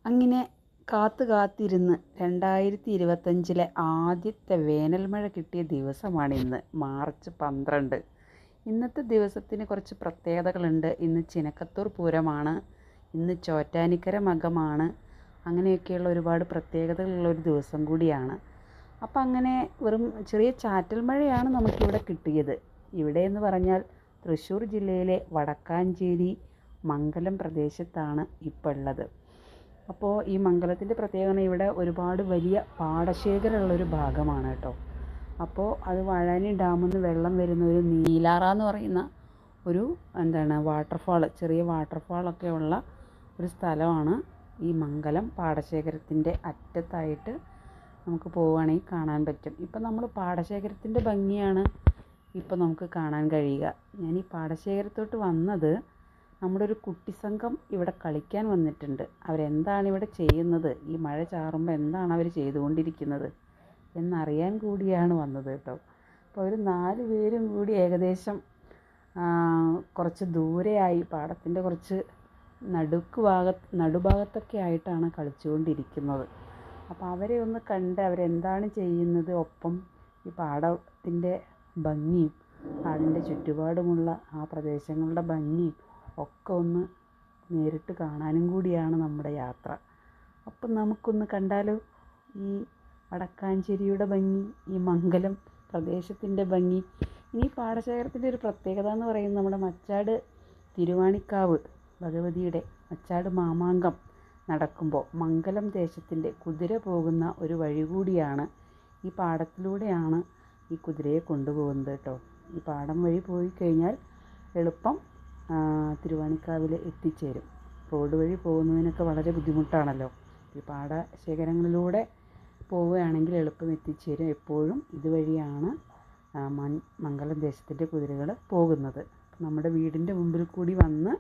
അങ്ങനെ കാത്തിരുന്ന് 2025 ആദ്യത്തെ വേനൽ മഴ കിട്ടിയ ദിവസമാണിന്ന്, മാർച്ച് 12. ഇന്നത്തെ ദിവസത്തിന് കുറച്ച് പ്രത്യേകതകളുണ്ട്. ഇന്ന് ചിനക്കത്തൂർ പൂരമാണ്, ഇന്ന് ചോറ്റാനിക്കര മകമാണ്. അങ്ങനെയൊക്കെയുള്ള ഒരുപാട് പ്രത്യേകതകളുള്ളൊരു ദിവസം കൂടിയാണ്. അപ്പം അങ്ങനെ വെറും ചെറിയ ചാറ്റൽ മഴയാണ് നമുക്കിവിടെ കിട്ടിയത്. ഇവിടെ എന്ന് പറഞ്ഞാൽ തൃശ്ശൂർ ജില്ലയിലെ വടക്കാഞ്ചേരി മംഗലം പ്രദേശത്താണ് ഇപ്പോൾ ഉള്ളത്. അപ്പോൾ ഈ മംഗലത്തിൻ്റെ പ്രത്യേകത ഇവിടെ ഒരുപാട് വലിയ പാടശേഖരമുള്ളൊരു ഭാഗമാണ് കേട്ടോ. അപ്പോൾ അത് വാഴാനി ഡാമിൽ നിന്ന് വെള്ളം വരുന്ന ഒരു നീലാറ എന്ന് പറയുന്ന ഒരു വാട്ടർഫാൾ, ചെറിയ വാട്ടർഫാളൊക്കെ ഉള്ള ഒരു സ്ഥലമാണ് ഈ മംഗലം. പാടശേഖരത്തിൻ്റെ അറ്റത്തായിട്ട് നമുക്ക് പോവുകയാണെങ്കിൽ കാണാൻ പറ്റും. ഇപ്പം നമ്മൾ പാടശേഖരത്തിൻ്റെ ഭംഗിയാണ് ഇപ്പം നമുക്ക് കാണാൻ കഴിയുക. ഞാൻ ഈ പാടശേഖരത്തോട്ട് വന്നത്, നമ്മുടെ ഒരു കുട്ടി സംഘം ഇവിടെ കളിക്കാൻ വന്നിട്ടുണ്ട്. അവരെന്താണ് ഇവിടെ ചെയ്യുന്നത്, ഈ മഴ ചാറുമ്പോൾ എന്താണ് അവർ ചെയ്തുകൊണ്ടിരിക്കുന്നത് എന്നറിയാൻ കൂടിയാണ് വന്നത് കേട്ടോ. അപ്പോൾ അവർ 4 പേരും കൂടി ഏകദേശം കുറച്ച് ദൂരെയായി, പാടത്തിൻ്റെ കുറച്ച് നടുഭാഗത്തൊക്കെ ആയിട്ടാണ് കളിച്ചുകൊണ്ടിരിക്കുന്നത്. അപ്പോൾ അവരെ ഒന്ന് കണ്ട് അവരെന്താണ് ചെയ്യുന്നത്, ഒപ്പം ഈ പാടത്തിൻ്റെ ഭംഗിയും അതിൻ്റെ ചുറ്റുപാടുമുള്ള ആ പ്രദേശങ്ങളുടെ ഭംഗിയും ഒക്കെ ഒന്ന് നേരിട്ട് കാണാനും കൂടിയാണ് നമ്മുടെ യാത്ര. അപ്പം നമുക്കൊന്ന് കണ്ടാലോ ഈ വടക്കാഞ്ചേരിയുടെ ഭംഗി, ഈ മംഗലം പ്രദേശത്തിൻ്റെ ഭംഗി. ഈ പാടശേഖരത്തിൻ്റെ ഒരു പ്രത്യേകത എന്ന് പറയുന്നത്, നമ്മുടെ മച്ചാട് തിരുവാണിക്കാവ് ഭഗവതിയുടെ മച്ചാട് മാമാങ്കം നടക്കുമ്പോൾ മംഗലം ദേശത്തിൻ്റെ കുതിര പോകുന്ന ഒരു വഴി കൂടിയാണ്. ഈ പാടത്തിലൂടെയാണ് ഈ കുതിരയെ കൊണ്ടുപോകുന്നത് കേട്ടോ. ഈ പാടം വഴി പോയി കഴിഞ്ഞാൽ എളുപ്പം തിരുവാണിക്കാവിൽ എത്തിച്ചേരും. റോഡ് വഴി പോകുന്നതിനൊക്കെ വളരെ ബുദ്ധിമുട്ടാണല്ലോ. ഈ പാടശേഖരങ്ങളിലൂടെ പോവുകയാണെങ്കിൽ എളുപ്പം എത്തിച്ചേരും. എപ്പോഴും ഇതുവഴിയാണ് മംഗലം ദേശത്തിൻ്റെ കുതിരകൾ പോകുന്നത്. നമ്മുടെ വീടിൻ്റെ മുമ്പിൽ കൂടി വന്ന്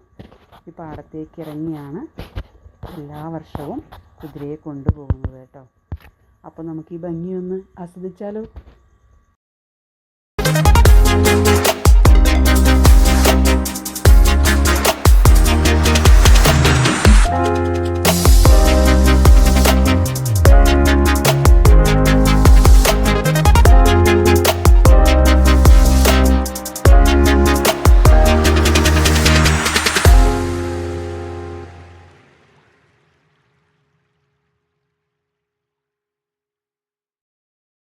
ഈ പാടത്തേക്ക് ഇറങ്ങിയാണ് എല്ലാ വർഷവും കുതിരയെ കൊണ്ടുപോകുന്നത് കേട്ടോ. അപ്പോൾ നമുക്ക് ഈ ഭംഗിയൊന്ന് ആസ്വദിച്ചാലോ.